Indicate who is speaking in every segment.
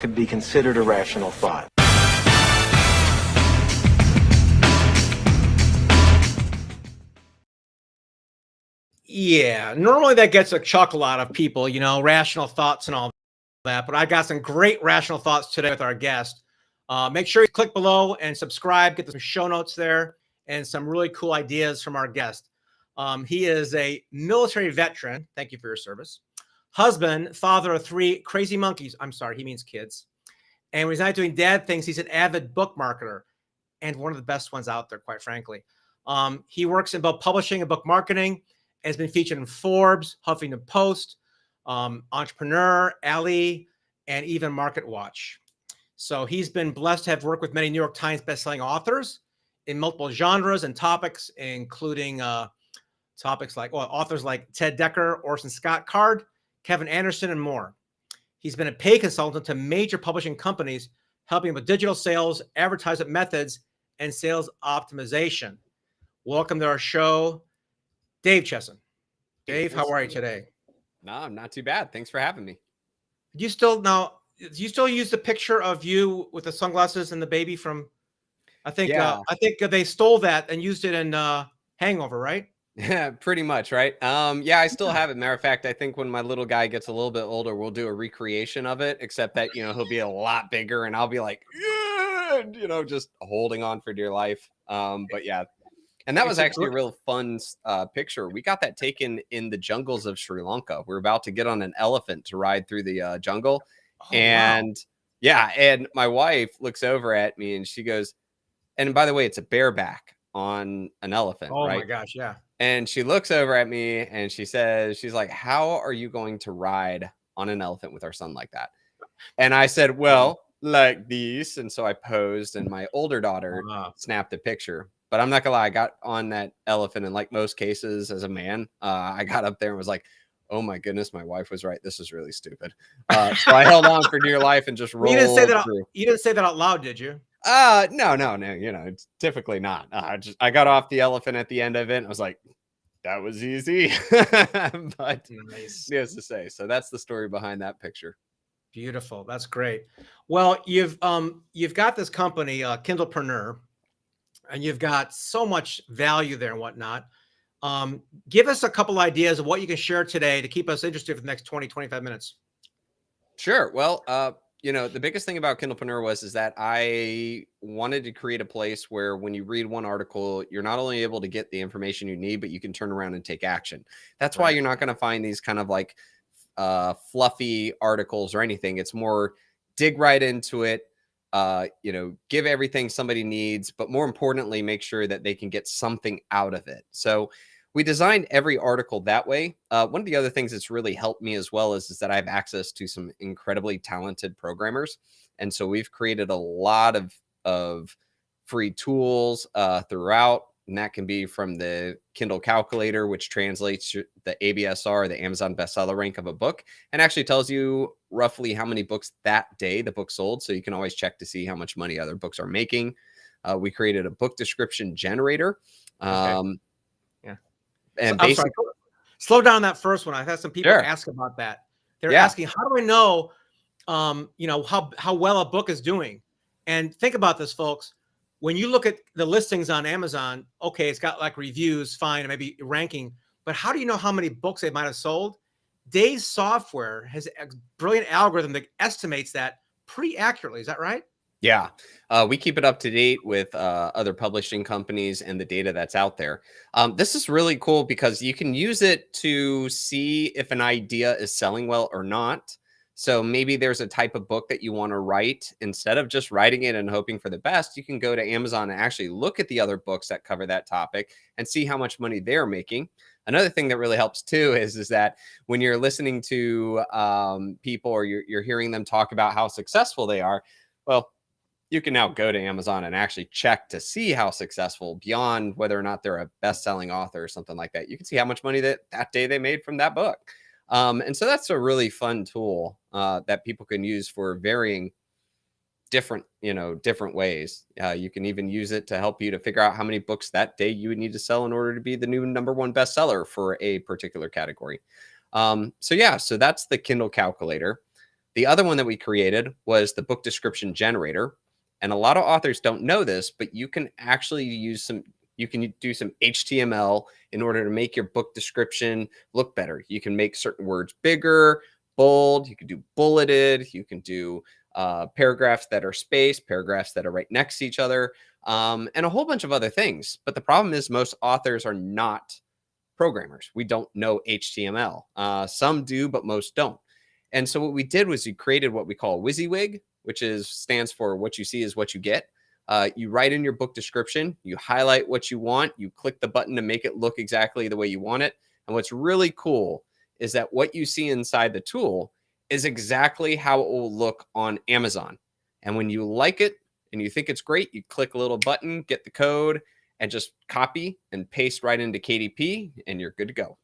Speaker 1: could be considered a rational thought.
Speaker 2: Yeah, normally that gets a chuckle out of people, rational thoughts and all that. But I got some great rational thoughts today with our guest. Make sure you click below and subscribe, get some show notes there and some really cool ideas from our guest. He is a military veteran. Thank you for your service. Husband, father of 3 crazy monkeys. I'm sorry, he means kids. And when he's not doing dad things, he's an avid book marketer and one of the best ones out there, quite frankly. He works in both publishing and book marketing, has been featured in Forbes, Huffington Post, Entrepreneur, Alley, and even Market Watch. So he's been blessed to have worked with many New York Times bestselling authors in multiple genres and topics, including authors like Ted Decker, Orson Scott Card, Kevin Anderson, and more. He's been a paid consultant to major publishing companies, helping with digital sales, advertisement methods, and sales optimization. Welcome to our show, Dave Chesson. Dave, how are you today?
Speaker 3: No, I'm not too bad. Thanks for having me.
Speaker 2: Do you still use the picture of you with the sunglasses and the baby from? I think they stole that and used it in Hangover, right?
Speaker 3: Yeah, pretty much, right? Yeah, I still have it. Matter of fact, I think when my little guy gets a little bit older, we'll do a recreation of it, except that, he'll be a lot bigger and I'll be like, yeah, just holding on for dear life. But yeah, and that was actually a real fun picture. We got that taken in the jungles of Sri Lanka. We're about to get on an elephant to ride through the jungle. Wow. Yeah, and my wife looks over at me and she goes, and by the way, it's a bareback on an elephant.
Speaker 2: Oh
Speaker 3: right?
Speaker 2: My gosh, yeah.
Speaker 3: And she looks over at me and she says, she's like, how are you going to ride on an elephant with our son like that? And I said, well, like this. And so I posed and my older daughter snapped a picture. But I'm not gonna lie, I got on that elephant, and like most cases as a man, I got up there and was like, oh my goodness, my wife was right. This is really stupid. So I held on for dear life and just rolled
Speaker 2: You
Speaker 3: through.
Speaker 2: You didn't say that out loud, did you?
Speaker 3: No. It's typically not. I got off the elephant at the end of it and I was like, that was easy. But nice. Needless to say, so that's the story behind that picture.
Speaker 2: Beautiful. That's great. Well, you've got this company, Kindlepreneur, and you've got so much value there and whatnot. Give us a couple ideas of what you can share today to keep us interested for the next 20, 25 minutes.
Speaker 3: Sure. Well, the biggest thing about Kindlepreneur is that I wanted to create a place where when you read one article, you're not only able to get the information you need, but you can turn around and take action. That's why you're not going to find these kind of like fluffy articles or anything. It's more dig right into it, give everything somebody needs, but more importantly, make sure that they can get something out of it. So we designed every article that way. One of the other things that's really helped me as well is that I have access to some incredibly talented programmers. And so we've created a lot of free tools throughout. And that can be from the Kindle Calculator, which translates the ABSR, the Amazon bestseller rank of a book, and actually tells you roughly how many books that day the book sold. So you can always check to see how much money other books are making. We created a book description generator.
Speaker 2: Okay.
Speaker 3: And
Speaker 2: I'm sorry, slow down that first one. I've had some people ask about that. They're asking, how do I know, how well a book is doing? And think about this, folks. When you look at the listings on Amazon, okay, it's got like reviews, fine, and maybe ranking, but how do you know how many books they might have sold? Dave's software has a brilliant algorithm that estimates that pretty accurately. Is that right?
Speaker 3: Yeah, we keep it up to date with other publishing companies and the data that's out there. This is really cool because you can use it to see if an idea is selling well or not. So maybe there's a type of book that you want to write. Instead of just writing it and hoping for the best, you can go to Amazon and actually look at the other books that cover that topic and see how much money they're making. Another thing that really helps too is that when you're listening to people or you're hearing them talk about how successful they are, well, you can now go to Amazon and actually check to see how successful, beyond whether or not they're a best-selling author or something like that. You can see how much money that day they made from that book. And so that's a really fun tool that people can use for varying different ways. You can even use it to help you to figure out how many books that day you would need to sell in order to be the new #1 bestseller for a particular category. So that's the Kindle Calculator. The other one that we created was the book description generator. And a lot of authors don't know this, but you can actually you can do some HTML in order to make your book description look better. You can make certain words bigger, bold, you can do bulleted, you can do paragraphs that are spaced, paragraphs that are right next to each other, and a whole bunch of other things. But the problem is most authors are not programmers. We don't know HTML. Some do, but most don't. And so what we did was we created what we call WYSIWYG, which stands for what you see is what you get. You write in your book description, you highlight what you want, you click the button to make it look exactly the way you want it. And what's really cool is that what you see inside the tool is exactly how it will look on Amazon. And when you like it and you think it's great, you click a little button, get the code, and just copy and paste right into KDP, and you're good to go.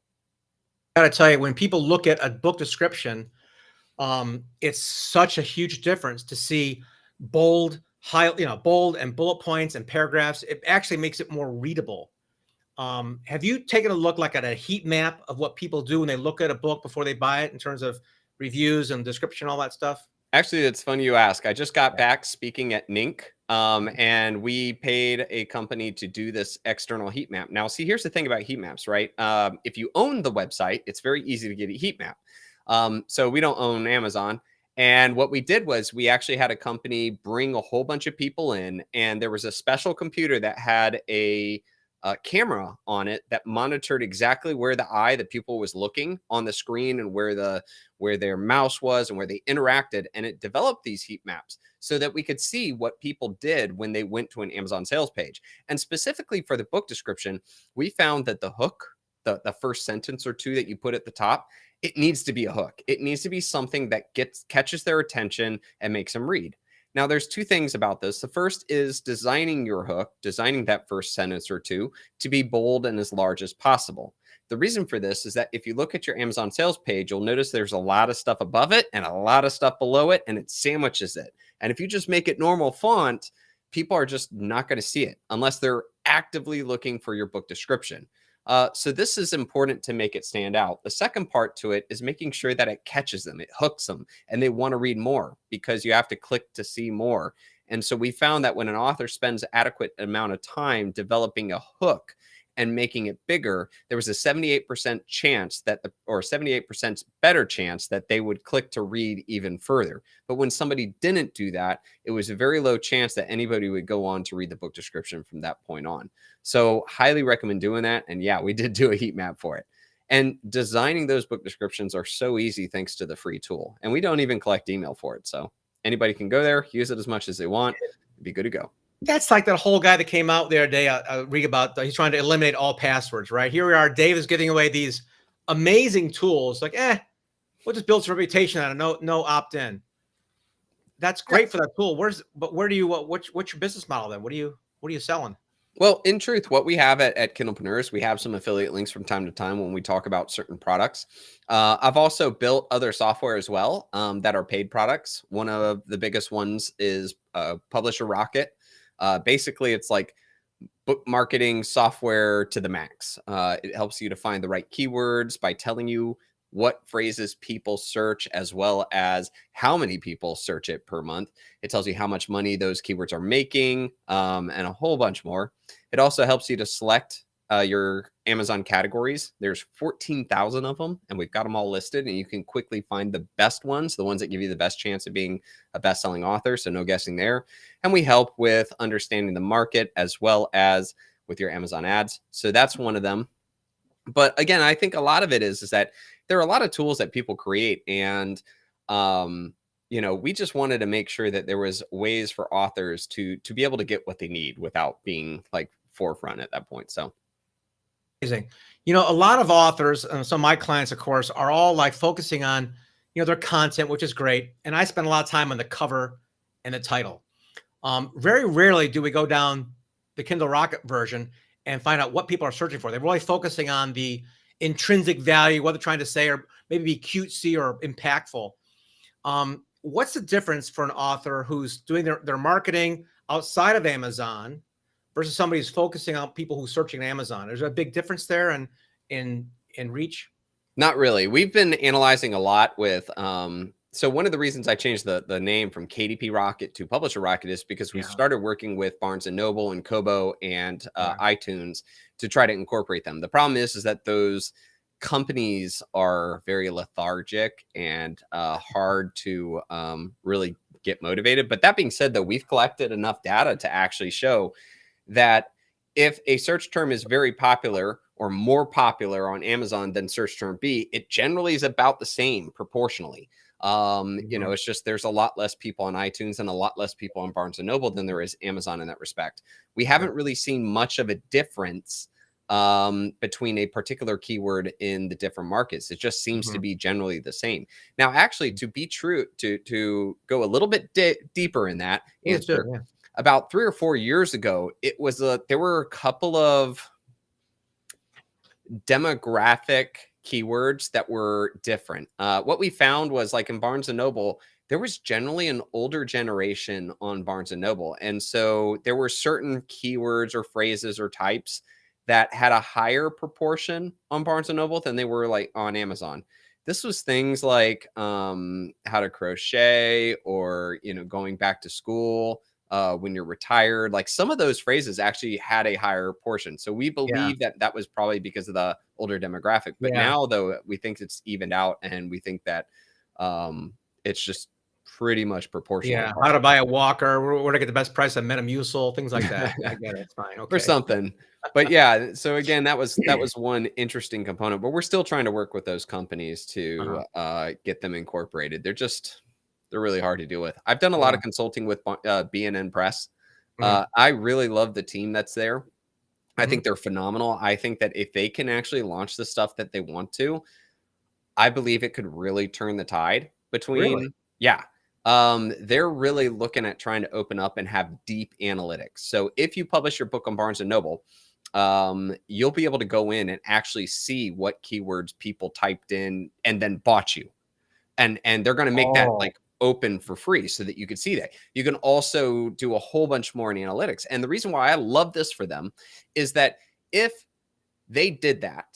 Speaker 2: I gotta tell you, when people look at a book description, it's such a huge difference to see bold, bold and bullet points and paragraphs. It actually makes it more readable. Have you taken a look like at a heat map of what people do when they look at a book before they buy it in terms of reviews and description, all that stuff?
Speaker 3: Actually, it's funny you ask. I just got back speaking at NINC, and we paid a company to do this external heat map. Now, see, here's the thing about heat maps, right? If you own the website, it's very easy to get a heat map. So we don't own Amazon. And what we did was we actually had a company bring a whole bunch of people in, and there was a special computer that had a camera on it that monitored exactly where the pupil was looking on the screen and where their mouse was and where they interacted. And it developed these heat maps so that we could see what people did when they went to an Amazon sales page. And specifically for the book description, we found that the hook, the first sentence or two that you put at the top, it needs to be a hook. It needs to be something that catches their attention and makes them read. Now, there's two things about this. The first is designing your hook, designing that first sentence or two to be bold and as large as possible. The reason for this is that if you look at your Amazon sales page, you'll notice there's a lot of stuff above it and a lot of stuff below it, and it sandwiches it. And if you just make it normal font, people are just not going to see it unless they're actively looking for your book description. So this is important to make it stand out. The second part to it is making sure that it catches them, it hooks them, and they want to read more because you have to click to see more. And so we found that when an author spends adequate amount of time developing a hook and making it bigger, there was a 78% chance that, or 78% better chance that they would click to read even further. But when somebody didn't do that, it was a very low chance that anybody would go on to read the book description from that point on. So highly recommend doing that. And yeah, we did do a heat map for it. And designing those book descriptions are so easy thanks to the free tool. And we don't even collect email for it. So anybody can go there, use it as much as they want, be good to go.
Speaker 2: That's like that whole guy that came out the other day. I read about, he's trying to eliminate all passwords, right? Here we are. Dave is giving away these amazing tools. Like, we'll just build some reputation out of no opt-in. That's great for that tool. But where do you, what's your business model then? What are you selling?
Speaker 3: Well, in truth, what we have at Kindlepreneur is we have some affiliate links from time to time when we talk about certain products. I've also built other software as well that are paid products. One of the biggest ones is Publisher Rocket. Basically, it's like book marketing software to the max. It helps you to find the right keywords by telling you what phrases people search, as well as how many people search it per month. It tells you how much money those keywords are making, and a whole bunch more. It also helps you to select your Amazon categories. There's 14,000 of them, and we've got them all listed, and you can quickly find the best ones, the ones that give you the best chance of being a best-selling author, so no guessing there. And we help with understanding the market as well as with your Amazon ads. So that's one of them. But again, I think a lot of it is that there are a lot of tools that people create, and we just wanted to make sure that there was ways for authors to be able to get what they need without being like forefront at that point. So
Speaker 2: amazing. A lot of authors, some of my clients, of course, are all like focusing on, their content, which is great. And I spend a lot of time on the cover and the title. Very rarely do we go down the Kindle Rocket version and find out what people are searching for. They're really focusing on the intrinsic value, what they're trying to say, or maybe be cutesy or impactful. What's the difference for an author who's doing their marketing outside of Amazon versus somebody who's focusing on people who's searching Amazon? Is there a big difference there in reach?
Speaker 3: Not really. We've been analyzing a lot with So one of the reasons I changed the name from KDP Rocket to Publisher Rocket is because we
Speaker 2: Yeah.
Speaker 3: started working with Barnes and Noble and Kobo and
Speaker 2: Yeah.
Speaker 3: iTunes to try to incorporate them. The problem is that those companies are very lethargic and hard to really get motivated. But that being said, though, we've collected enough data to actually show that if a search term is very popular or more popular on Amazon than search term B, it generally is about the same proportionally. You know, it's just there's a lot less people on iTunes and a lot less people on Barnes and Noble than there is Amazon in that respect. We haven't really seen much of a difference between a particular keyword in the different markets. It just seems to be generally the same. Now, actually, to be true, to go a little bit deeper in that answer,
Speaker 2: Yeah.
Speaker 3: about 3 or 4 years ago, it was there were a couple of demographic keywords that were different. What we found was like in Barnes and Noble, there was generally an older generation on Barnes and Noble. And so there were certain keywords or phrases or types that had a higher proportion on Barnes and Noble than they were like on Amazon. This was things like how to crochet or, you know, going back to school when you're retired. Like some of those phrases actually had a higher portion. So we believe that that was probably because of the older demographic. But now, though, we think it's evened out and we think that it's just pretty much proportional.
Speaker 2: Yeah. How to buy a walker, where to get the best price on Metamucil, things like that. I get it. It's fine. Okay.
Speaker 3: Or something. But yeah, so again, that was one interesting component, but we're still trying to work with those companies to get them incorporated. They're really hard to deal with. I've done a lot of consulting with B&N Press. I really love the team that's there. I think they're phenomenal. I think that if they can actually launch the stuff that they want to, I believe it could really turn the tide between. Yeah. They're really looking at trying to open up and have deep analytics. So if you publish your book on Barnes and Noble, you'll be able to go in and actually see what keywords people typed in and then bought you. And they're going to make that like open for free so that you can see that. You can also do a whole bunch more in analytics. And the reason why I love this for them is that if they did that,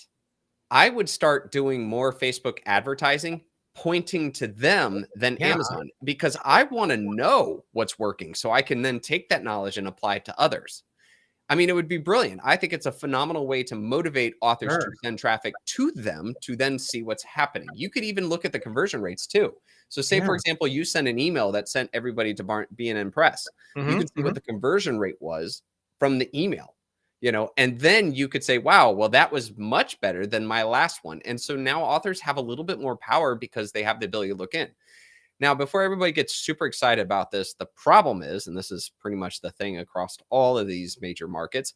Speaker 3: I would start doing more Facebook advertising pointing to them than Amazon, because I want to know what's working so I can then take that knowledge and apply it to others. I mean, it would be brilliant. I think it's a phenomenal way to motivate authors to send traffic to them to then see what's happening. You could even look at the conversion rates too. So say, for example, you send an email that sent everybody to B&N Press. You could see what the conversion rate was from the email, you know, and then you could say, wow, well, that was much better than my last one. And so now authors have a little bit more power because they have the ability to look in. Now, before everybody gets super excited about this, the problem is, and this is pretty much the thing across all of these major markets,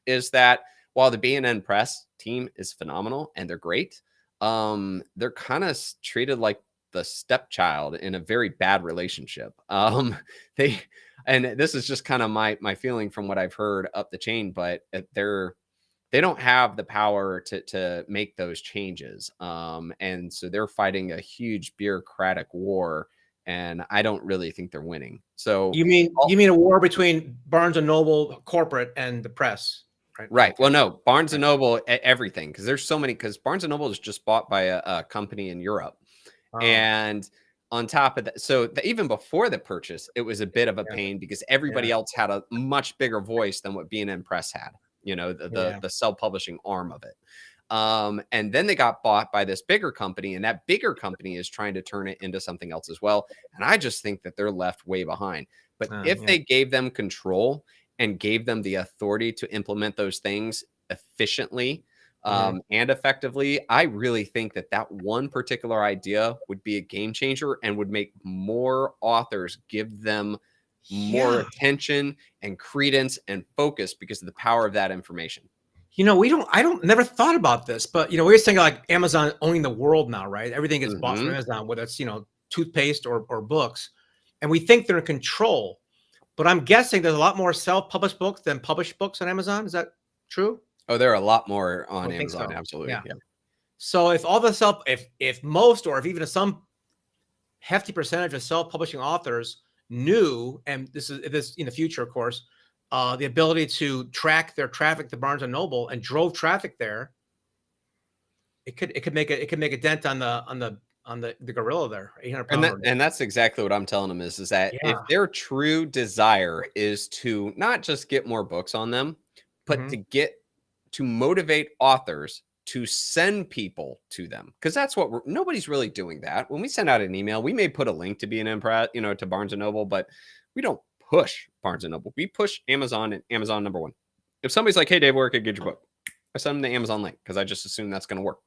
Speaker 3: is that while the B&N Press team is phenomenal and they're great, they're kind of treated like the stepchild in a very bad relationship. And this is just kind of my feeling from what I've heard up the chain, but they don't have the power to make those changes. And so they're fighting a huge bureaucratic war, and I don't really think they're winning. So
Speaker 2: you mean a war between Barnes and Noble corporate and the press, right?
Speaker 3: Right. Well, no, Barnes and Noble, everything, because there's so many, because Barnes and Noble is just bought by a company in Europe. And on top of that, so even before the purchase, it was a bit of a pain because everybody else had a much bigger voice than what B&N Press had. You know, the self-publishing arm of it. And then they got bought by this bigger company, and that bigger company is trying to turn it into something else as well. And I just think that they're left way behind. But if they gave them control and gave them the authority to implement those things efficiently and effectively, I really think that that one particular idea would be a game changer and would make more authors give them more attention and credence and focus because of the power of that information.
Speaker 2: You know, I don't never thought about this, but you know, we're thinking like Amazon owning the world now, right? Everything gets bought from Amazon, whether it's, you know, toothpaste or books. And we think they're in control, but I'm guessing there's a lot more self-published books than published books on Amazon. Is that true?
Speaker 3: Oh, there are a lot more on Amazon. So. Absolutely.
Speaker 2: Yeah. So if all the if most, or if even some hefty percentage of self-publishing authors knew, and this in the future, of course, the ability to track their traffic to Barnes and Noble and drove traffic there, it could make a dent on the on the gorilla there, 800
Speaker 3: And
Speaker 2: pounder.
Speaker 3: that's exactly what I'm telling them is that if
Speaker 2: Yeah.
Speaker 3: their true desire is to not just get more books on them, but
Speaker 2: Mhm.
Speaker 3: to motivate authors to send people to them, because that's what nobody's really doing that. When we send out an email, we may put a link to be an impress, to Barnes and Noble, but we don't push Barnes and Noble. We push Amazon and Amazon #1. If somebody's like, "Hey, Dave, where could I get your book?" I send them the Amazon link because I just assume that's going to work.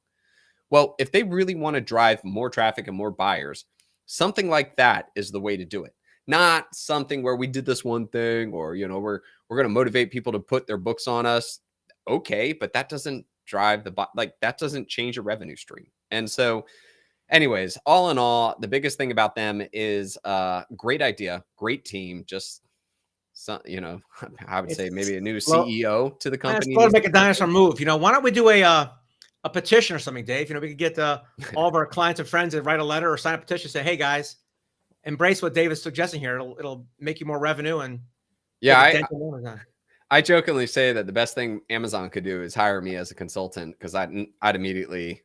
Speaker 3: Well, if they really want to drive more traffic and more buyers, something like that is the way to do it. Not something where we did this one thing, or we're going to motivate people to put their books on us. Okay, but that doesn't drive that doesn't change a revenue stream. And so, anyways, all in all, the biggest thing about them is great idea, great team, just some, I would say
Speaker 2: It's
Speaker 3: maybe a new
Speaker 2: slow.
Speaker 3: CEO to the
Speaker 2: Yeah, it's
Speaker 3: company
Speaker 2: slow to
Speaker 3: needs
Speaker 2: make
Speaker 3: to
Speaker 2: a
Speaker 3: step in.
Speaker 2: dinosaur move. Why don't we do a petition or something, Dave? We could get all of our clients and friends to write a letter or sign a petition, say, "Hey guys, embrace what Dave is suggesting here. It'll make you more revenue and
Speaker 3: Yeah,
Speaker 2: put a dent in Amazon."
Speaker 3: I jokingly say that the best thing Amazon could do is hire me as a consultant, because I'd immediately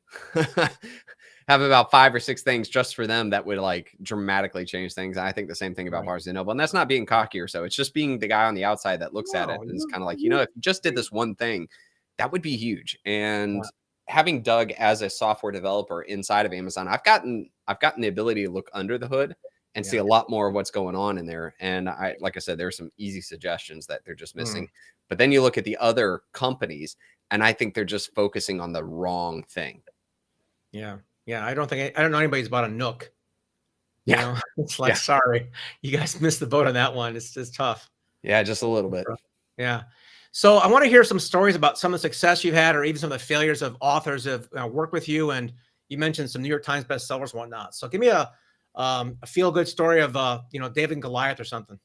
Speaker 3: have about 5 or 6 things just for them that would like dramatically change things. And I think the same thing about
Speaker 2: Right.
Speaker 3: Barnes and Noble, and that's not being cocky or so. It's just being the guy on the outside that looks at it
Speaker 2: No,
Speaker 3: and is
Speaker 2: you,
Speaker 3: kind of like,
Speaker 2: you,
Speaker 3: if you just did this one thing, that would be huge. And
Speaker 2: yeah,
Speaker 3: having Doug as a software developer inside of Amazon, I've gotten the ability to look under the hood and see
Speaker 2: yeah.
Speaker 3: a lot more of what's going on in there. And like I said, there's some easy suggestions that they're just missing.
Speaker 2: Mm,
Speaker 3: But then you look at the other companies, and I think they're just focusing on the wrong thing.
Speaker 2: yeah. Yeah. I don't know anybody's bought a Nook.
Speaker 3: Yeah.
Speaker 2: It's like,
Speaker 3: Yeah.
Speaker 2: sorry, you guys missed the boat on that one. It's just tough.
Speaker 3: Yeah. Just a little bit.
Speaker 2: Yeah. So I want to hear some stories about some of the success you've had, or even some of the failures of authors that have worked with you. And you mentioned some New York Times bestsellers and whatnot. So give me a feel good story of David and Goliath or something.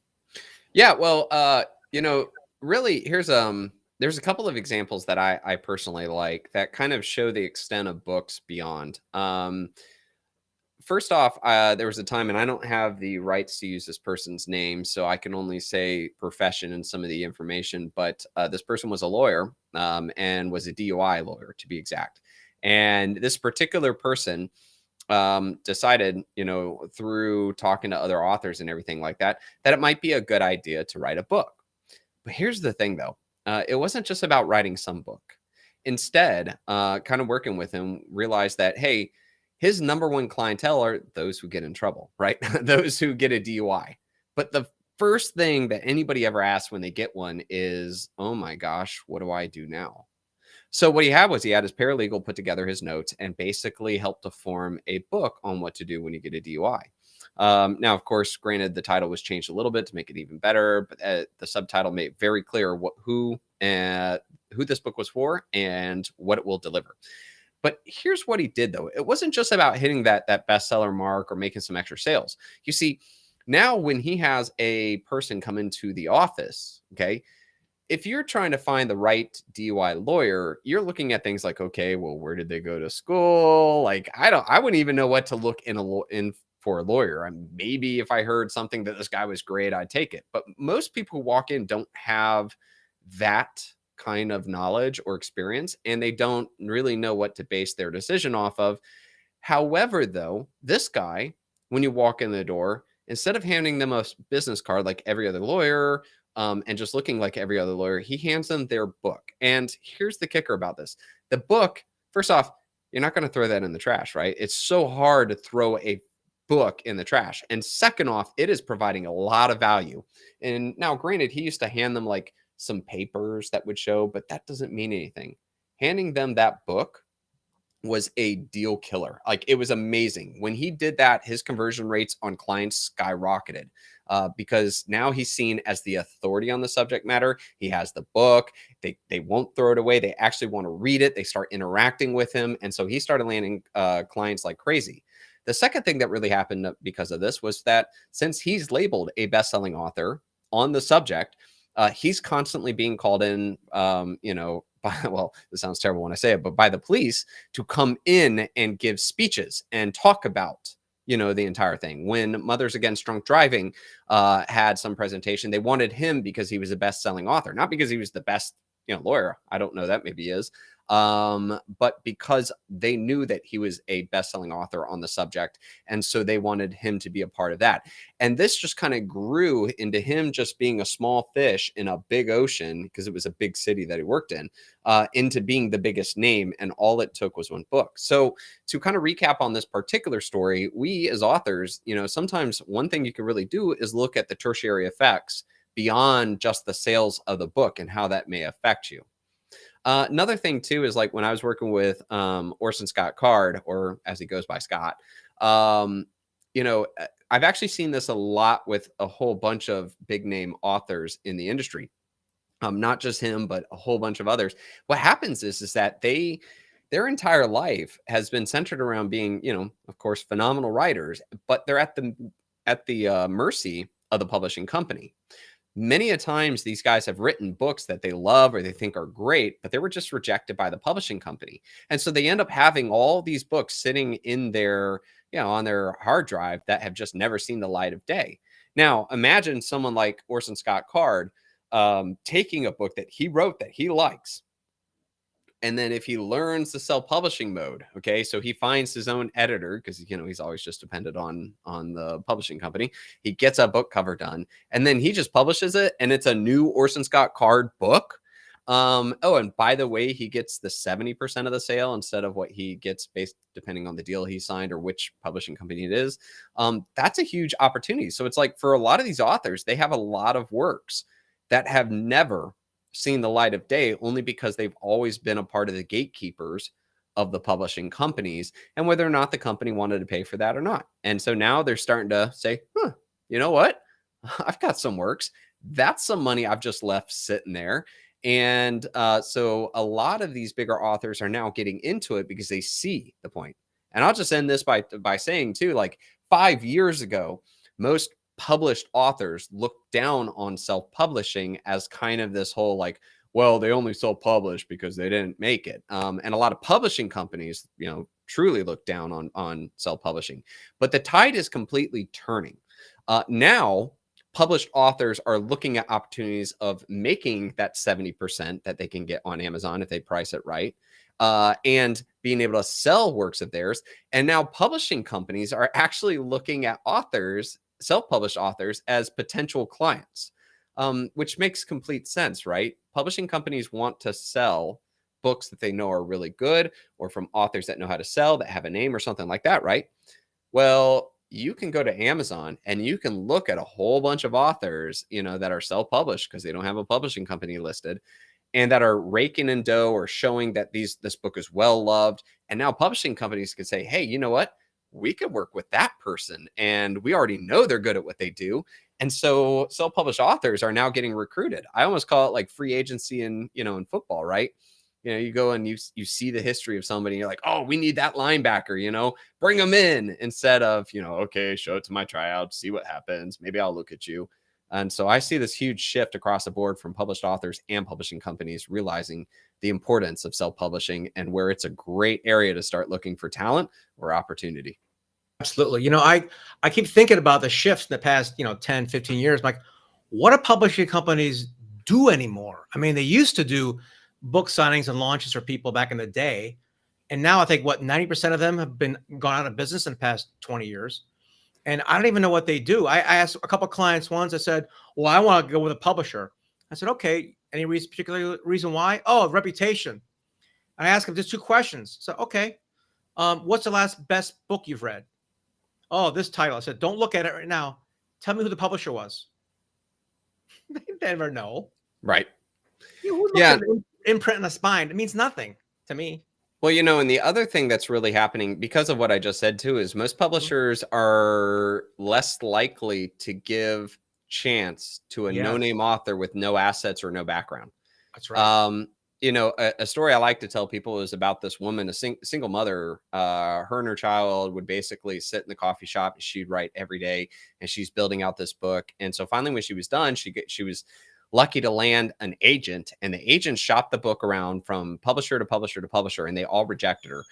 Speaker 3: Yeah. Well, really, there's a couple of examples that I personally like that kind of show the extent of books beyond. First off, there was a time, and I don't have the rights to use this person's name, so I can only say profession and some of the information. But this person was a lawyer, and was a DUI lawyer, to be exact. And this particular person decided, through talking to other authors and everything like that, that it might be a good idea to write a book. But here's the thing, though. It wasn't just about writing some book. Instead, kind of working with him, realized that, hey, his #1 clientele are those who get in trouble, right? Those who get a DUI. But the first thing that anybody ever asks when they get one is, oh my gosh, what do I do now? So what he had his paralegal put together his notes and basically helped to form a book on what to do when you get a DUI. Now, of course, granted, the title was changed a little bit to make it even better, but the subtitle made very clear who this book was for and what it will deliver. But here's what he did, though. It wasn't just about hitting that bestseller mark or making some extra sales. You see, now when he has a person come into the office, okay, if you're trying to find the right DUI lawyer, you're looking at things like, okay, well, where did they go to school? Like, I wouldn't even know what to look in for a lawyer. Maybe if I heard something that this guy was great, I'd take it. But most people who walk in don't have that kind of knowledge or experience, and they don't really know what to base their decision off of. However, though, this guy, when you walk in the door, instead of handing them a business card like every other lawyer, and just looking like every other lawyer, he hands them their book. And here's the kicker about this. The book, first off, you're not going to throw that in the trash, right? It's so hard to throw a book in the trash. And second off, it is providing a lot of value. And now, granted, he used to hand them like some papers that would show, but that doesn't mean anything. Handing them that book was a deal killer. Like, it was amazing. When he did that, his conversion rates on clients skyrocketed, because now he's seen as the authority on the subject matter. He has the book. They won't throw it away. They actually want to read it. They start interacting with him. And so he started landing clients like crazy. The second thing that really happened because of this was that since he's labeled a best-selling author on the subject, he's constantly being called in, well, this sounds terrible when I say it, but by the police to come in and give speeches and talk about, the entire thing. When Mothers Against Drunk Driving had some presentation, they wanted him because he was a best-selling author, not because he was the best, lawyer. I don't know that, maybe he is. But because they knew that he was a best-selling author on the subject, and so they wanted him to be a part of that. And this just kind of grew into him just being a small fish in a big ocean, because it was a big city that he worked in, into being the biggest name. And all it took was one book. So to kind of recap on this particular story, we as authors, sometimes one thing you can really do is look at the tertiary effects beyond just the sales of the book and how that may affect you. Another thing too is like when I was working with Orson Scott Card, or as he goes by Scott, I've actually seen this a lot with a whole bunch of big name authors in the industry. Not just him, but a whole bunch of others. What happens is that their entire life has been centered around being, of course, phenomenal writers, but they're at the mercy of the publishing company. Many a times these guys have written books that they love or they think are great, but they were just rejected by the publishing company. And so they end up having all these books sitting in their, on their hard drive that have just never seen the light of day. Now, imagine someone like Orson Scott Card taking a book that he wrote that he likes. And then if he learns the self-publishing mode, okay, so he finds his own editor, because he's always just dependent on the publishing company. He gets a book cover done, and then he just publishes it, and it's a new Orson Scott Card book. And by the way, he gets the 70% of the sale instead of what he gets based depending on the deal he signed or which publishing company it is. That's a huge opportunity. So it's like for a lot of these authors, they have a lot of works that have never seen the light of day, only because they've always been a part of the gatekeepers of the publishing companies, and whether or not the company wanted to pay for that or not. And so now they're starting to say, you know what? I've got some works. That's some money I've just left sitting there. And so a lot of these bigger authors are now getting into it because they see the point. And I'll just end this by saying too, like 5 years ago, most published authors look down on self-publishing as kind of this whole like, well, they only self-publish because they didn't make it. And a lot of publishing companies, truly look down on self-publishing. But the tide is completely turning. Now, published authors are looking at opportunities of making that 70% that they can get on Amazon if they price it right, and being able to sell works of theirs. And now publishing companies are actually looking at authors, self-published authors, as potential clients, which makes complete sense, right? Publishing companies want to sell books that they know are really good, or from authors that know how to sell, that have a name or something like that, right? Well, you can go to Amazon and you can look at a whole bunch of authors, that are self-published because they don't have a publishing company listed, and that are raking in dough or showing that this book is well loved. And now publishing companies can say, hey, you know what? We could work with that person, and we already know they're good at what they do. And so self-published authors are now getting recruited. I almost call it like free agency in football, right? You go and you see the history of somebody, you're like, oh, we need that linebacker, bring them in, instead of, okay, show it to my tryout, see what happens. Maybe I'll look at you. And so I see this huge shift across the board from published authors and publishing companies realizing the importance of self-publishing, and where it's a great area to start looking for talent or opportunity.
Speaker 2: Absolutely. I keep thinking about the shifts in the past, 10, 15 years. Like, what do publishing companies do anymore? I mean, they used to do book signings and launches for people back in the day. And now I think 90% of them have gone out of business in the past 20 years. And I don't even know what they do. I asked a couple of clients once. I said, well, I want to go with a publisher. I said, okay, any particular reason why? Oh, reputation. I asked them just 2 questions. So, okay, what's the last best book you've read? Oh, this title. I said, don't look at it right now. Tell me who the publisher was. They never know.
Speaker 3: Right.
Speaker 2: Who looks at an imprint on the spine? It means nothing to me.
Speaker 3: Well, and the other thing that's really happening because of what I just said too is most publishers are less likely to give chance to a no-name author with no assets or no background.
Speaker 2: That's right.
Speaker 3: A story I like to tell people is about this woman, a single mother. Her and her child would basically sit in the coffee shop. She'd write every day, and she's building out this book. And so finally, when she was done, she was lucky to land an agent, and the agent shopped the book around from publisher to publisher to publisher, and they all rejected her.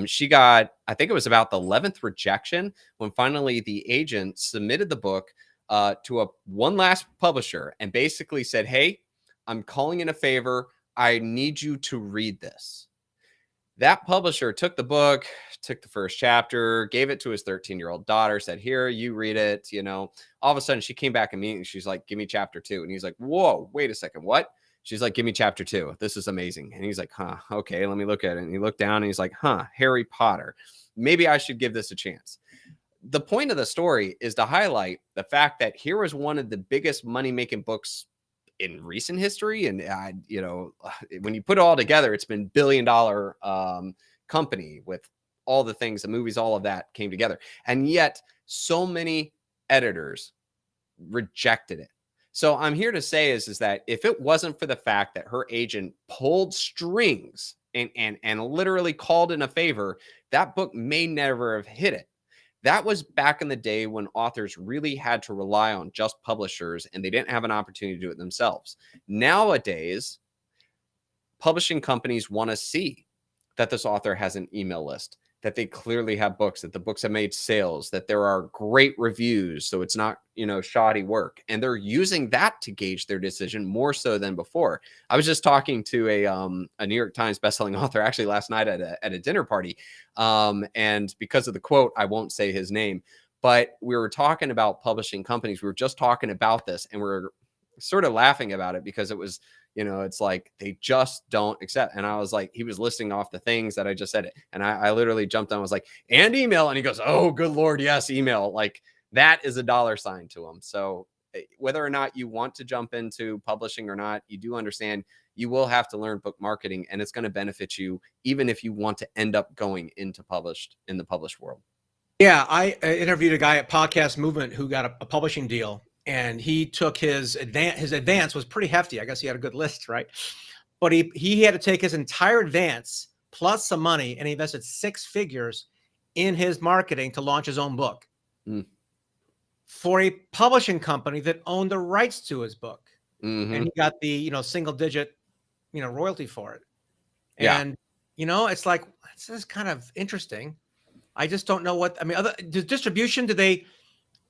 Speaker 3: She got, I think it was about the 11th rejection when finally the agent submitted the book to one last publisher and basically said, hey, I'm calling in a favor. I need you to read this. That publisher took the book, took the first chapter, gave it to his 13-year-old daughter, said, here, you read it. All of a sudden she came back immediately. She's like, give me chapter 2. And he's like, whoa, wait a second. What? She's like, give me chapter 2. This is amazing. And he's like, huh, okay, let me look at it. And he looked down and he's like, huh, Harry Potter. Maybe I should give this a chance. The point of the story is to highlight the fact that here was one of the biggest money-making books in recent history. And, when you put it all together, it's been billion-dollar company with all the things, the movies, all of that came together. And yet so many editors rejected it. So I'm here to say is that if it wasn't for the fact that her agent pulled strings and literally called in a favor, that book may never have hit it. That was back in the day when authors really had to rely on just publishers and they didn't have an opportunity to do it themselves. Nowadays, publishing companies want to see that this author has an email list, that they clearly have books, that the books have made sales, that there are great reviews. So it's not, shoddy work. And they're using that to gauge their decision more so than before. I was just talking to a New York Times bestselling author actually last night at a dinner party. And because of the quote, I won't say his name, but we were talking about publishing companies. We were just talking about this and we're sort of laughing about it because it was, it's like they just don't accept. And I was like, he was listing off the things that I just said. And I literally jumped on, was like, and email. And he goes, oh, good Lord. Yes, email. Like that is a dollar sign to him. So whether or not you want to jump into publishing or not, you do understand you will have to learn book marketing and it's going to benefit you, even if you want to end up going into in the published world.
Speaker 2: Yeah. I interviewed a guy at Podcast Movement who got a publishing deal. And he took his advance was pretty hefty. I guess he had a good list, right? But he had to take his entire advance plus some money and he invested 6 figures in his marketing to launch his own book for a publishing company that owned the rights to his book. And he got the, single digit, royalty for it. And, it's like, this is kind of interesting. I just don't know the distribution,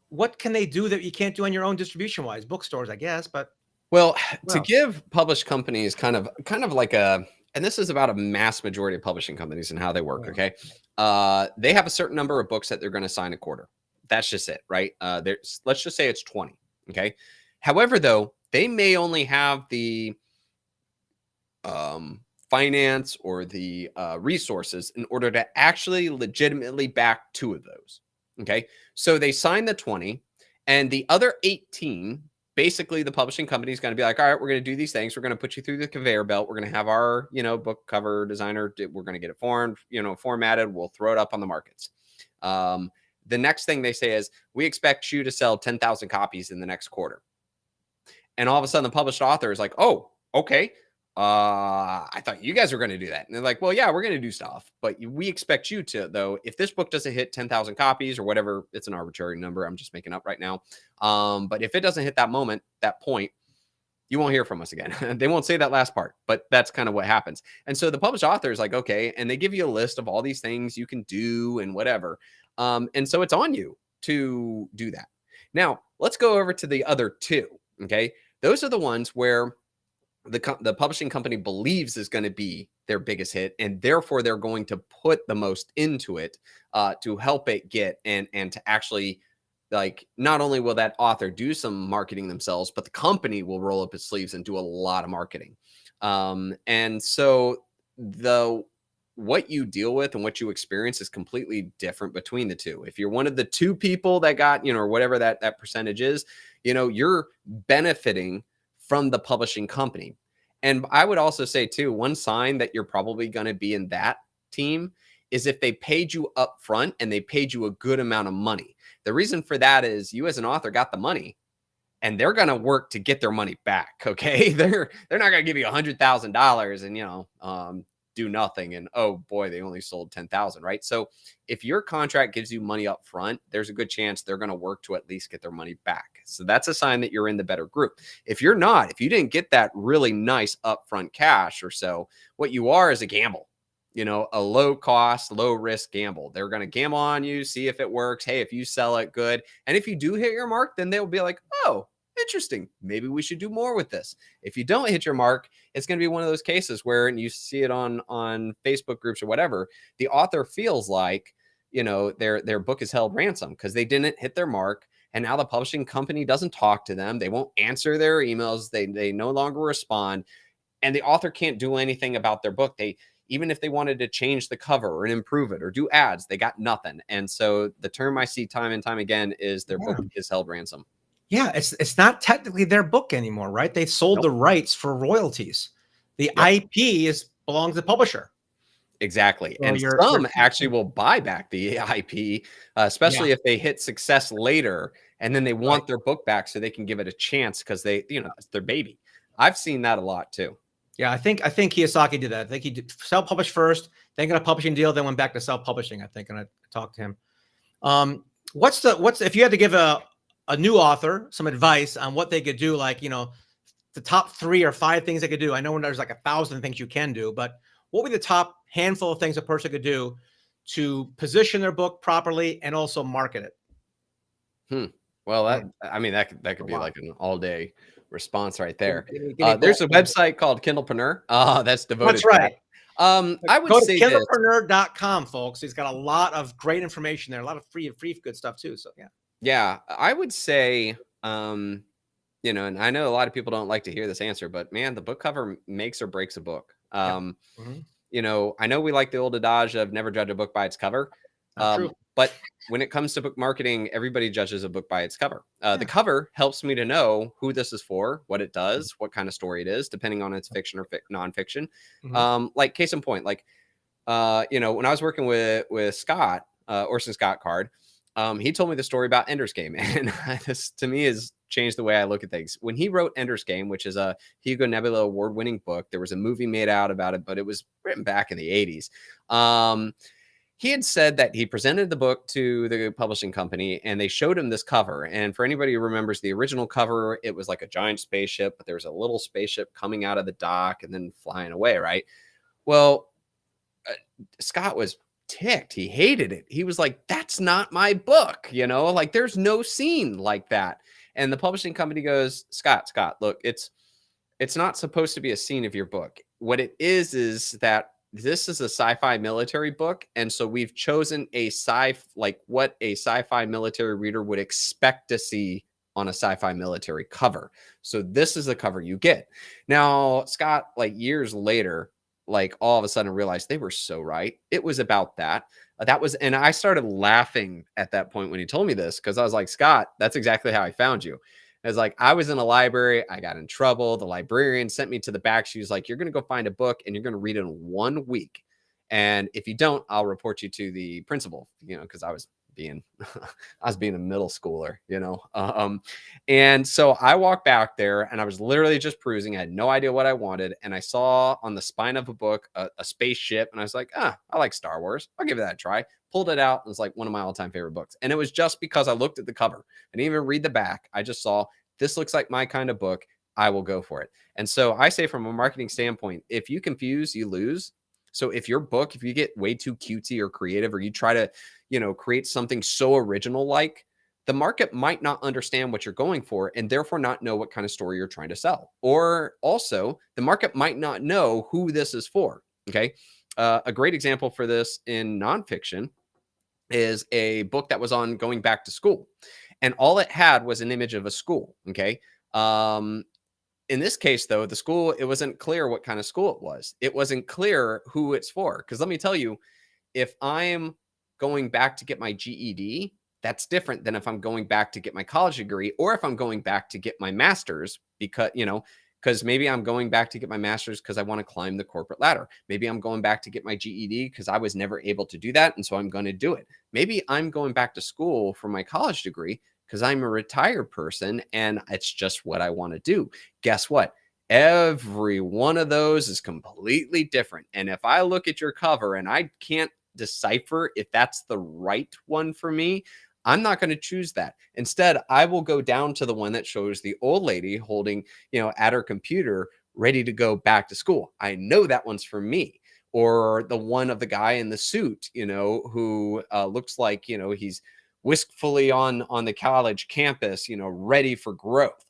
Speaker 2: what can they do that you can't do on your own distribution wise? Bookstores, I guess, but
Speaker 3: to give published companies kind of like and this is about a mass majority of publishing companies and how they work. Okay. They have a certain number of books that they're going to sign a quarter. That's just it. Right. Let's just say it's 20. Okay. However, though, they may only have the finance or the resources in order to actually legitimately back 2 of those. Okay. So they sign the 20 and the other 18, basically the publishing company is going to be like, all right, we're going to do these things. We're going to put you through the conveyor belt. We're going to have our, book cover designer. We're going to get it formatted. We'll throw it up on the markets. The next thing they say is we expect you to sell 10,000 copies in the next quarter. And all of a sudden the published author is like, oh, okay. I thought you guys were going to do that. And they're like, well, yeah, we're going to do stuff, but we expect you to, though, if this book doesn't hit 10,000 copies or whatever, it's an arbitrary number I'm just making up right now. But if it doesn't hit that point, you won't hear from us again. They won't say that last part, but that's kind of what happens. And so the published author is like, okay. And they give you a list of all these things you can do and whatever. And so it's on you to do that. Now let's go over to the other 2. Okay. Those are the ones where the publishing company believes is going to be their biggest hit, and therefore they're going to put the most into it to help it get and to actually, like, not only will that author do some marketing themselves, but the company will roll up its sleeves and do a lot of marketing. And so what you deal with and what you experience is completely different between the 2. If you're one of the 2 people that got, or whatever that percentage is, you're benefiting from the publishing company. And I would also say too, one sign that you're probably going to be in that team is if they paid you up front and they paid you a good amount of money. The reason for that is you as an author got the money and they're going to work to get their money back. Okay. They're not going to give you $100,000 and, do nothing. And oh boy, they only sold 10,000. Right. So if your contract gives you money up front, there's a good chance they're going to work to at least get their money back. So that's a sign that you're in the better group. If you're not, if you didn't get that really nice upfront cash or so, what you are is a gamble, a low cost, low risk gamble. They're going to gamble on you, see if it works. Hey, if you sell it, good. And if you do hit your mark, then they'll be like, oh, interesting. Maybe we should do more with this. If you don't hit your mark, it's going to be one of those cases where, and you see it on Facebook groups or whatever, the author feels like, you know, their book is held ransom because they didn't hit their mark. And now the publishing company doesn't talk to them. They won't answer their emails. They no longer respond. And the author can't do anything about their book. Even if they wanted to change the cover or improve it or do ads, they got nothing. And so the term I see time and time again is their book is held ransom.
Speaker 2: Yeah, it's not technically their book anymore, right? They sold the rights for royalties. The IP belongs to the publisher.
Speaker 3: Exactly.
Speaker 2: So
Speaker 3: And some actually will buy back the IP, especially if they hit success later, and then they want their book back so they can give it a chance because they, you know, it's their baby. I've seen that a lot too.
Speaker 2: Yeah, I think Kiyosaki did that. I think he did self-publish first, then got a publishing deal, then went back to self-publishing, I think, and I talked to him. What's if you had to give a new author some advice on what they could do, like, you know, the top 3 or 5 things they could do? I know there's like 1,000 things you can do, but what would be the top handful of things a person could do to position their book properly and also market it?
Speaker 3: Well, I mean, that could be like an all-day response right there. There's a website called Kindlepreneur. That's devoted.
Speaker 2: That's right.
Speaker 3: I would say
Speaker 2: Kindlepreneur.com, folks. He's got a lot of great information there, a lot of free good stuff too. So
Speaker 3: yeah, I would say, you know, and I know a lot of people don't like to hear this answer, but man, the book cover makes or breaks a book. You know, I know we like the old adage of never judge a book by its cover. But when it comes to book marketing, everybody judges a book by its cover. The cover helps me to know who this is for, what it does, what kind of story it is, depending on its fiction or nonfiction. Like case in point, like, you know, when I was working with Scott, Orson Scott Card, he told me the story about Ender's Game. And this to me has changed the way I look at things. When he wrote Ender's Game, which is a Hugo Nebula award-winning book, there was a movie made out about it, but it was written back in the 80s. He had said that he presented the book to the publishing company and they showed him this cover. And for anybody who remembers the original cover, it was like a giant spaceship, but there was a little spaceship coming out of the dock and then flying away, right? Well, Scott was ticked. He hated it. He was like, that's not my book, you know, like there's no scene like that. And the publishing company goes, Scott, look, it's not supposed to be a scene of your book. What it is that this is a sci-fi military book. And so we've chosen what a sci-fi military reader would expect to see on a sci-fi military cover. So this is the cover you get. Now, Scott, like years later, like all of a sudden realized they were so right. It was about that. And I started laughing at that point when he told me this, because I was like, Scott, that's exactly how I found you. I was like, I was in a library. I got in trouble. The librarian sent me to the back. She was like, you're going to go find a book and you're going to read it in 1 week. And if you don't, I'll report you to the principal, you know, because I was being a middle schooler, you know. And so I walked back there and I was literally just perusing. I had no idea what I wanted. And I saw on the spine of a book, a spaceship. And I was like, I like Star Wars. I'll give it that a try. Pulled it out. It was like one of my all-time favorite books. And it was just because I looked at the cover. I didn't even read the back. I just saw, this looks like my kind of book. I will go for it. And so I say, from a marketing standpoint, if you confuse, you lose. So if your book, if you get way too cutesy or creative, or you try to, you know, create something so original, like, the market might not understand what you're going for and therefore not know what kind of story you're trying to sell. Or also the market might not know who this is for. Okay. A great example for this in nonfiction is a book that was on going back to school. And all it had was an image of a school. Okay. In this case, though, the school, it wasn't clear what kind of school it was. It wasn't clear who it's for. Because let me tell you, if I'm going back to get my GED, that's different than if I'm going back to get my college degree, or if I'm going back to get my master's, because, you know, because maybe I'm going back to get my master's because I want to climb the corporate ladder. Maybe I'm going back to get my GED because I was never able to do that. And so I'm going to do it. Maybe I'm going back to school for my college degree because I'm a retired person and it's just what I want to do. Guess what? Every one of those is completely different. And if I look at your cover and I can't decipher if that's the right one for me, I'm not going to choose that. Instead, I will go down to the one that shows the old lady holding, you know, at her computer, ready to go back to school. I know that one's for me. Or the one of the guy in the suit, you know, who looks like, you know, he's wistfully on the college campus, you know, ready for growth.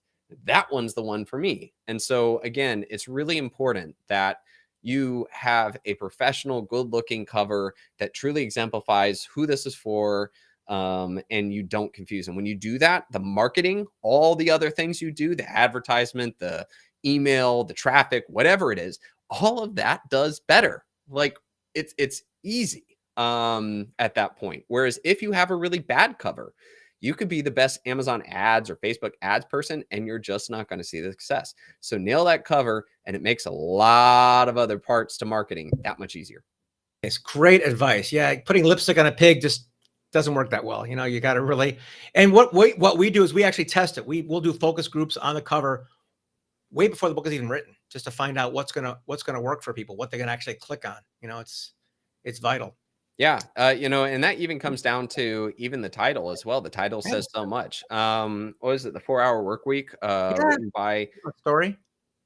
Speaker 3: that one's the one for me. And so again, it's really important that you have a professional, good looking cover that truly exemplifies who this is for. And you don't confuse them. When you do that, the marketing, all the other things you do, the advertisement, the email, the traffic, whatever it is, all of that does better. Like it's easy at that point. Whereas if you have a really bad cover, you could be the best Amazon ads or Facebook ads person, and you're just not going to see the success. So nail that cover, and it makes a lot of other parts to marketing that much easier.
Speaker 2: It's great advice. Yeah, putting lipstick on a pig just doesn't work that well. You know, you got to really. And what we do is we actually test it. We'll do focus groups on the cover way before the book is even written, just to find out what's gonna work for people, what they're gonna actually click on. You know, it's vital.
Speaker 3: Yeah, you know, and that even comes down to even the title as well. The title says so much. What is it? The 4-Hour Work Week, written by
Speaker 2: Story.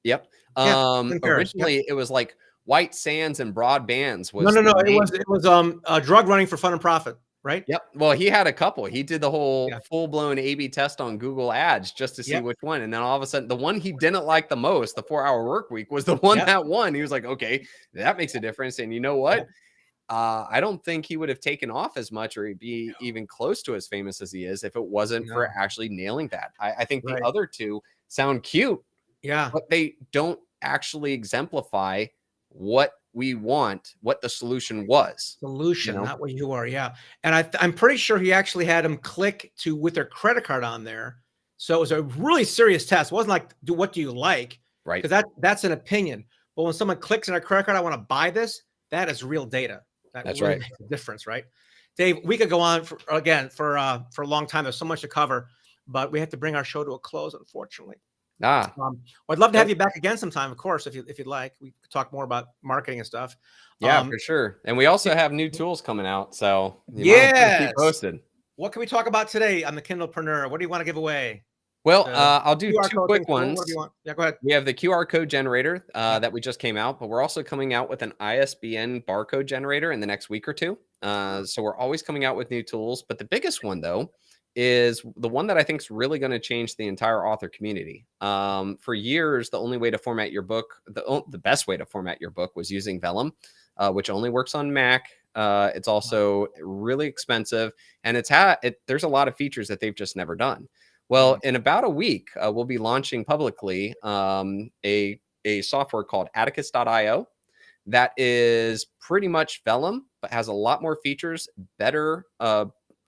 Speaker 3: Yep. Originally it was like White Sands and Broad Bands was
Speaker 2: No. It was drug running for fun and profit, right?
Speaker 3: Yep. Well, he had a couple. He did the whole full-blown A/B test on Google Ads just to see which one. And then all of a sudden, the one he didn't like the most, the 4-Hour Work Week, was the one that won. He was like, okay, that makes a difference. And you know what? I don't think he would have taken off as much or he'd be even close to as famous as he is if it wasn't for actually nailing that. I think the other two sound cute, but they don't actually exemplify what we want, what the solution was.
Speaker 2: Not what you are. Yeah. And I'm pretty sure he actually had them click to with their credit card on there. So it was a really serious test. It wasn't like, what do you like?
Speaker 3: Right.
Speaker 2: Because that's an opinion. But when someone clicks on a credit card, I want to buy this, that is real data. That's really makes a difference, right? Dave, we could go on for a long time. There's so much to cover, but we have to bring our show to a close, unfortunately. I'd love to have you back again sometime, of course, if you'd like. We could talk more about marketing and stuff.
Speaker 3: Yeah, for sure. And we also have new tools coming out, so
Speaker 2: keep
Speaker 3: posted.
Speaker 2: What can we talk about today on the Kindlepreneur? What do you want to give away?
Speaker 3: Well, I'll do two quick ones.
Speaker 2: What do you want? Yeah, go ahead.
Speaker 3: We have the QR code generator that we just came out, but we're also coming out with an ISBN barcode generator in the next week or two. So we're always coming out with new tools. But the biggest one, though, is the one that I think is really going to change the entire author community. For years, the only way to format your book, the best way to format your book was using Vellum, which only works on Mac. It's also really expensive, and there's a lot of features that they've just never done. Well, in about a week, we'll be launching publicly a software called Atticus.io that is pretty much Vellum, but has a lot more features, better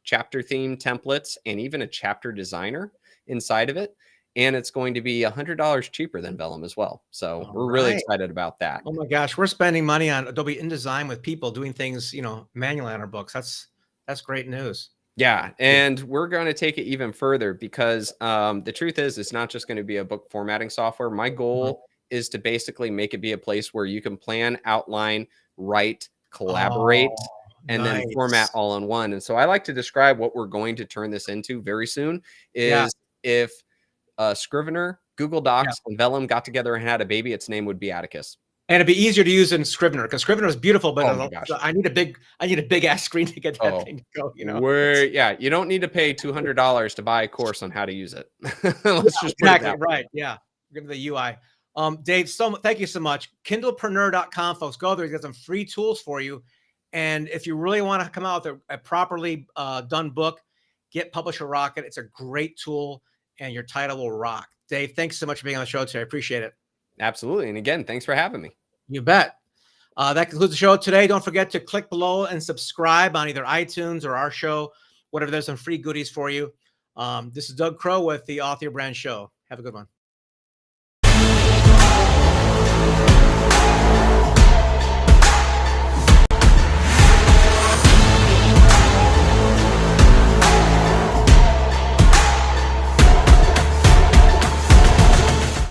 Speaker 3: chapter theme templates, and even a chapter designer inside of it. And it's going to be $100 cheaper than Vellum as well. So we're really excited about that.
Speaker 2: Oh my gosh, we're spending money on Adobe InDesign with people doing things, manually on our books. That's great news.
Speaker 3: Yeah, and we're going to take it even further because the truth is, it's not just going to be a book formatting software. My goal is to basically make it be a place where you can plan, outline, write, collaborate, and then format all in one. And so I like to describe what we're going to turn this into very soon is if Scrivener, Google Docs, and Vellum got together and had a baby, its name would be Atticus.
Speaker 2: And it'd be easier to use in Scrivener because Scrivener is beautiful, but I need a big ass screen to get that thing to go.
Speaker 3: You don't need to pay $200 to buy a course on how to use it. Let's just put it that way.
Speaker 2: Right. Yeah, give the UI. Dave, thank you so much. Kindlepreneur.com, folks. Go there. He's got some free tools for you. And if you really want to come out with a properly done book, get Publisher Rocket. It's a great tool, and your title will rock. Dave, thanks so much for being on the show today. I appreciate it.
Speaker 3: Absolutely. And again, thanks for having me.
Speaker 2: You bet. That concludes the show today. Don't forget to click below and subscribe on either iTunes or our show, whatever. There's some free goodies for you. This is Doug Crow with the Author Brand Show. Have a good one.